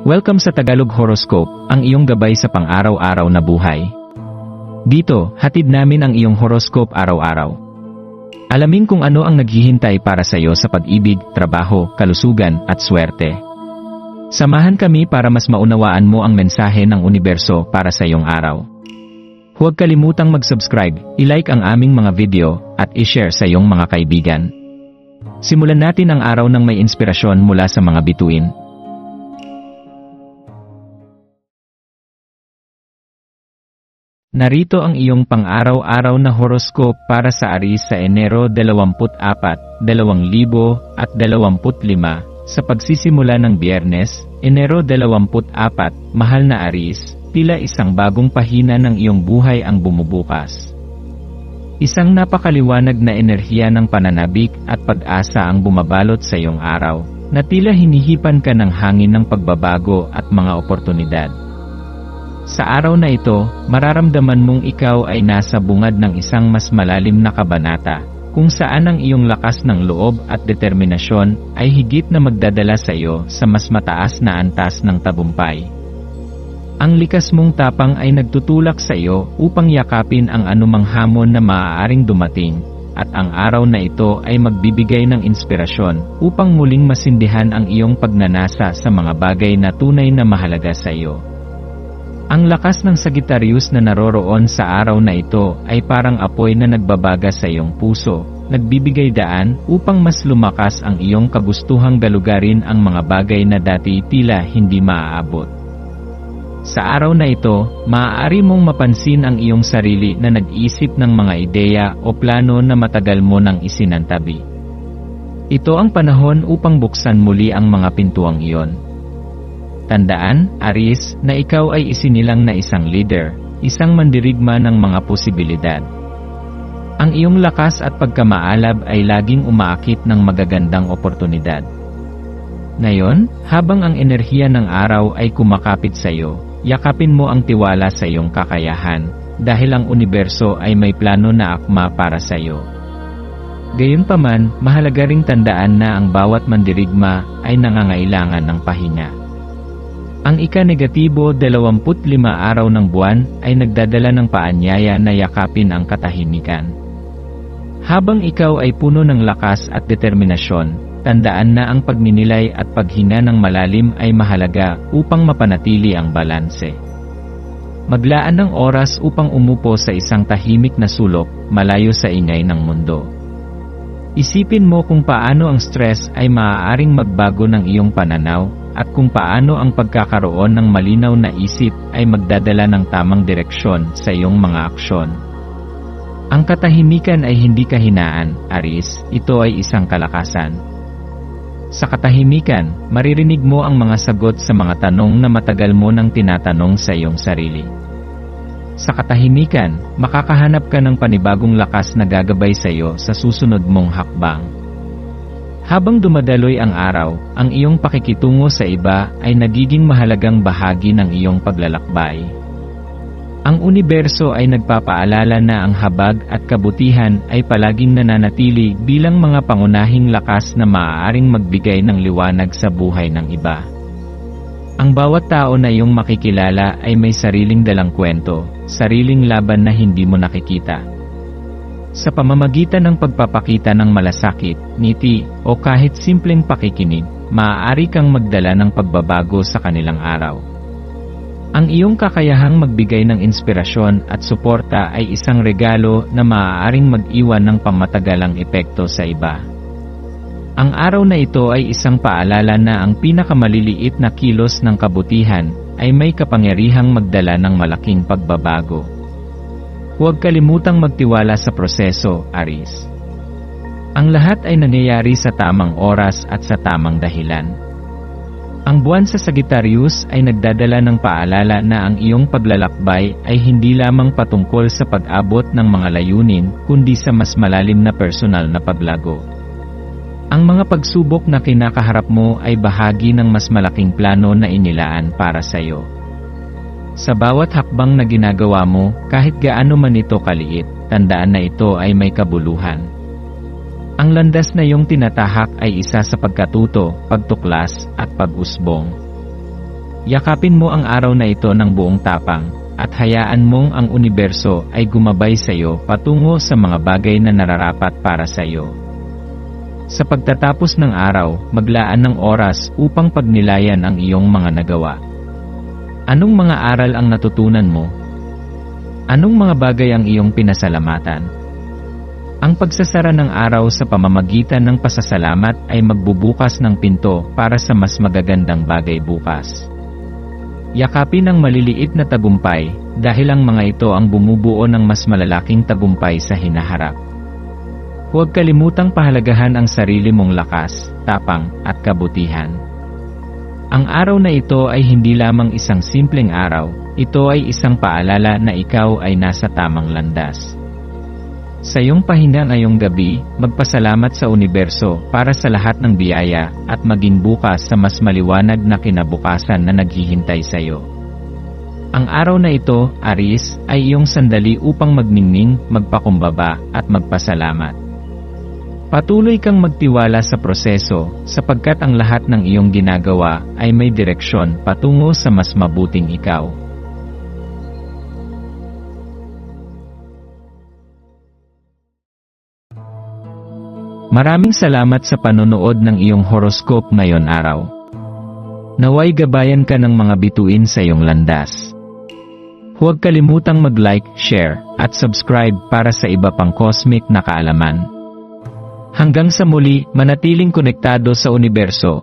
Welcome sa Tagalog Horoscope, ang iyong gabay sa pang-araw-araw na buhay. Dito, hatid namin ang iyong horoscope araw-araw. Alamin kung ano ang naghihintay para sa iyo sa pag-ibig, trabaho, kalusugan, at swerte. Samahan kami para mas maunawaan mo ang mensahe ng universo para sa iyong araw. Huwag kalimutang mag-subscribe, i-like ang aming mga video, at i-share sa iyong mga kaibigan. Simulan natin ang araw ng may inspirasyon mula sa mga bituin. Narito ang iyong pang-araw-araw na horoscope para sa Aries sa Enero 24, 2025 sa pagsisimula ng Biyernes, Enero 24, mahal na Aries, tila isang bagong pahina ng iyong buhay ang bumubukas. Isang napakaliwanag na enerhiya ng pananabik at pag-asa ang bumabalot sa iyong araw, na tila hinihipan ka ng hangin ng pagbabago at mga oportunidad. Sa araw na ito, mararamdaman mong ikaw ay nasa bungad ng isang mas malalim na kabanata, kung saan ang iyong lakas ng loob at determinasyon ay higit na magdadala sa iyo sa mas mataas na antas ng tagumpay. Ang likas mong tapang ay nagtutulak sa iyo upang yakapin ang anumang hamon na maaaring dumating, at ang araw na ito ay magbibigay ng inspirasyon upang muling masindihan ang iyong pagnanasa sa mga bagay na tunay na mahalaga sa iyo. Ang lakas ng Sagittarius na naroroon sa araw na ito ay parang apoy na nagbabaga sa iyong puso, nagbibigay daan upang mas lumakas ang iyong kagustuhang galugarin ang mga bagay na dati tila hindi maaabot. Sa araw na ito, maaari mong mapansin ang iyong sarili na nag-isip ng mga ideya o plano na matagal mo nang isinantabi. Ito ang panahon upang buksan muli ang mga pintuang iyon. Tandaan, Aries, na ikaw ay isinilang na isang leader, isang mandirigma ng mga posibilidad. Ang iyong lakas at pagkamaalab ay laging umaakit ng magagandang oportunidad. Ngayon, habang ang enerhiya ng araw ay kumakapit sa iyo, yakapin mo ang tiwala sa iyong kakayahan, dahil ang universo ay may plano na akma para sa iyo. Gayunpaman, mahalaga ring tandaan na ang bawat mandirigma ay nangangailangan ng pahinga. Ang ika-negatibo 25 araw ng buwan ay nagdadala ng paanyaya na yakapin ang katahimikan. Habang ikaw ay puno ng lakas at determinasyon, tandaan na ang pagninilay at paghinga ng malalim ay mahalaga upang mapanatili ang balanse. Maglaan ng oras upang umupo sa isang tahimik na sulok, malayo sa ingay ng mundo. Isipin mo kung paano ang stress ay maaaring magbago ng iyong pananaw, at kung paano ang pagkakaroon ng malinaw na isip ay magdadala ng tamang direksyon sa iyong mga aksyon. Ang katahimikan ay hindi kahinaan, Aries, ito ay isang kalakasan. Sa katahimikan, maririnig mo ang mga sagot sa mga tanong na matagal mo nang tinatanong sa iyong sarili. Sa katahimikan, makakahanap ka ng panibagong lakas na gagabay sa iyo sa susunod mong hakbang. Habang dumadaloy ang araw, ang iyong pakikitungo sa iba ay nagiging mahalagang bahagi ng iyong paglalakbay. Ang universo ay nagpapaalala na ang habag at kabutihan ay palaging nananatili bilang mga pangunahing lakas na maaaring magbigay ng liwanag sa buhay ng iba. Ang bawat tao na iyong makikilala ay may sariling dalang kwento, sariling laban na hindi mo nakikita. Sa pamamagitan ng pagpapakita ng malasakit, ngiti, o kahit simpleng pakikinig, maaari kang magdala ng pagbabago sa kanilang araw. Ang iyong kakayahang magbigay ng inspirasyon at suporta ay isang regalo na maaaring mag-iwan ng pangmatagalang epekto sa iba. Ang araw na ito ay isang paalala na ang pinakamaliliit na kilos ng kabutihan ay may kapangyarihang magdala ng malaking pagbabago. Huwag kalimutang magtiwala sa proseso, Aries. Ang lahat ay nangyayari sa tamang oras at sa tamang dahilan. Ang buwan sa Sagittarius ay nagdadala ng paalala na ang iyong paglalakbay ay hindi lamang patungkol sa pag-abot ng mga layunin, kundi sa mas malalim na personal na paglago. Ang mga pagsubok na kinakaharap mo ay bahagi ng mas malaking plano na inilaan para sa iyo. Sa bawat hakbang na ginagawa mo, kahit gaano man ito kaliit, tandaan na ito ay may kabuluhan. Ang landas na iyong tinatahak ay isa sa pagkatuto, pagtuklas, at pag-usbong. Yakapin mo ang araw na ito ng buong tapang, at hayaan mong ang universo ay gumabay sa iyo patungo sa mga bagay na nararapat para sa iyo. Sa pagtatapos ng araw, maglaan ng oras upang pagnilayan ang iyong mga nagawa. Anong mga aral ang natutunan mo? Anong mga bagay ang iyong pinasalamatan? Ang pagsasara ng araw sa pamamagitan ng pasasalamat ay magbubukas ng pinto para sa mas magagandang bagay bukas. Yakapin ang maliliit na tagumpay, dahil ang mga ito ang bumubuo ng mas malalaking tagumpay sa hinaharap. Huwag kalimutang pahalagahan ang sarili mong lakas, tapang, at kabutihan. Ang araw na ito ay hindi lamang isang simpleng araw, ito ay isang paalala na ikaw ay nasa tamang landas. Sa iyong pahinga ngayong gabi, magpasalamat sa universo para sa lahat ng biyaya at maging bukas sa mas maliwanag na kinabukasan na naghihintay sa iyo. Ang araw na ito, Aries, ay iyong sandali upang magningning, magpakumbaba, at magpasalamat. Patuloy kang magtiwala sa proseso, sapagkat ang lahat ng iyong ginagawa ay may direksyon patungo sa mas mabuting ikaw. Maraming salamat sa panonood ng iyong horoscope ngayon araw. Naway gabayan ka ng mga bituin sa iyong landas. Huwag kalimutang mag-like, share, at subscribe para sa iba pang cosmic na kaalaman. Hanggang sa muli, manatiling konektado sa universo,